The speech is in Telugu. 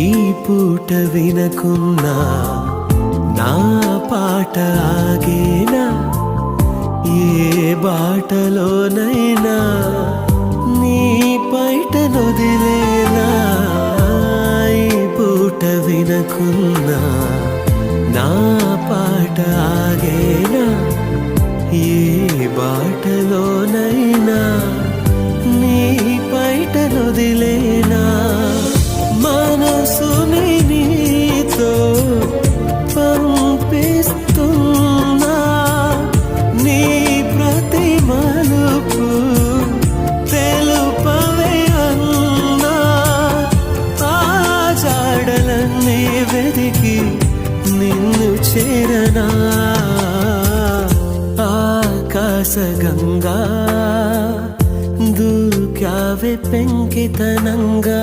ఈ పూట వినకున్నా నా పాట ఆగేనా? ఏ బాటలోనైనా నీ పైట నొదిలేనా? ఈ పూట వినకున్నా నా పాట ఆగేనా? ఏ బాటలోనైనా నీ పైట నొదిలేనా? మనసుని నీతో పంపిస్తున్నా, నీ ప్రతి మలుపు తెలుపవే అన్నా. ఆ జాడలన్నీ వెతికి నిన్ను చేరనా? ఆకాశగంగా దూకావే పెంకితనంగా,